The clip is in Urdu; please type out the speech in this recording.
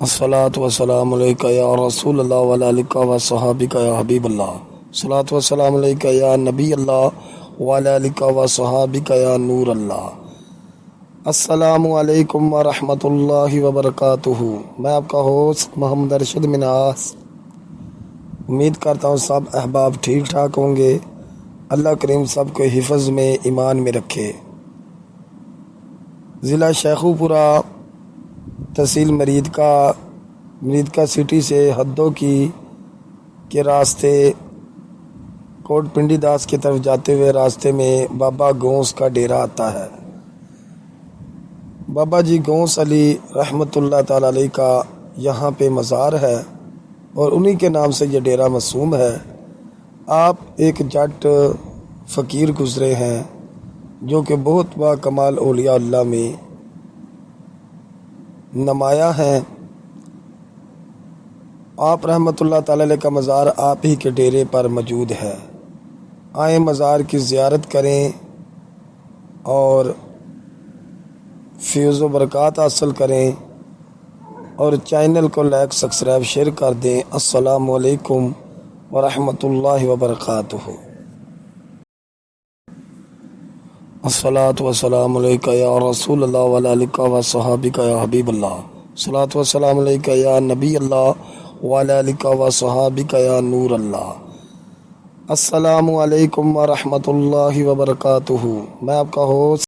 الصلاۃ والسلام علیکہ یا رسول اللہ وعلی آلکہ و صحابکہ یا حبیب اللہ۔ الصلاۃ والسلام علیکہ یا نبی اللہ وعلی آلکہ و صحابکہ یا نور اللہ۔ السلام علیکم ورحمۃ اللہ وبرکاتہ۔ میں آپ کا ہوسٹ محمد ارشد مناس۔ امید کرتا ہوں سب احباب ٹھیک ٹھاک ہوں گے۔ اللہ کریم سب کو حفظ میں ایمان میں رکھے۔ ضلع شیخوپورہ، تحصیل مرید کا سٹی سے حدوں کے راستے کوٹ پنڈی داس کی طرف جاتے ہوئے راستے میں بابا گونس کا ڈیرا آتا ہے۔ بابا جی گونس علی رحمۃ اللہ تعالی علیہ کا یہاں پہ مزار ہے اور انہی کے نام سے یہ ڈیرا مرسوم ہے۔ آپ ایک جٹ فقیر گزرے ہیں جو کہ بہت با کمال اولیاء اللہ میں نمایاں ہیں۔ آپ رحمۃ اللہ تعالی علیہ کا مزار آپ ہی کے ڈیرے پر موجود ہے۔ آئیں مزار کی زیارت کریں اور فیض و برکات حاصل کریں اور چینل کو لائک سبسکرائب شیئر کر دیں۔ السلام علیکم ورحمۃ اللہ وبرکاتہ۔ الصلاۃ والسلام علیکہ یا رسول اللہ وعلی آلکہ و صحابکہ یا حبیب اللہ۔ الصلاۃ والسلام علیکہ یا نبی اللہ وعلی آلکہ و صحابکہ یا نور اللہ۔ السلام علیکم ورحمۃ اللہ وبرکاتہ۔ میں آپ کا ہوسٹ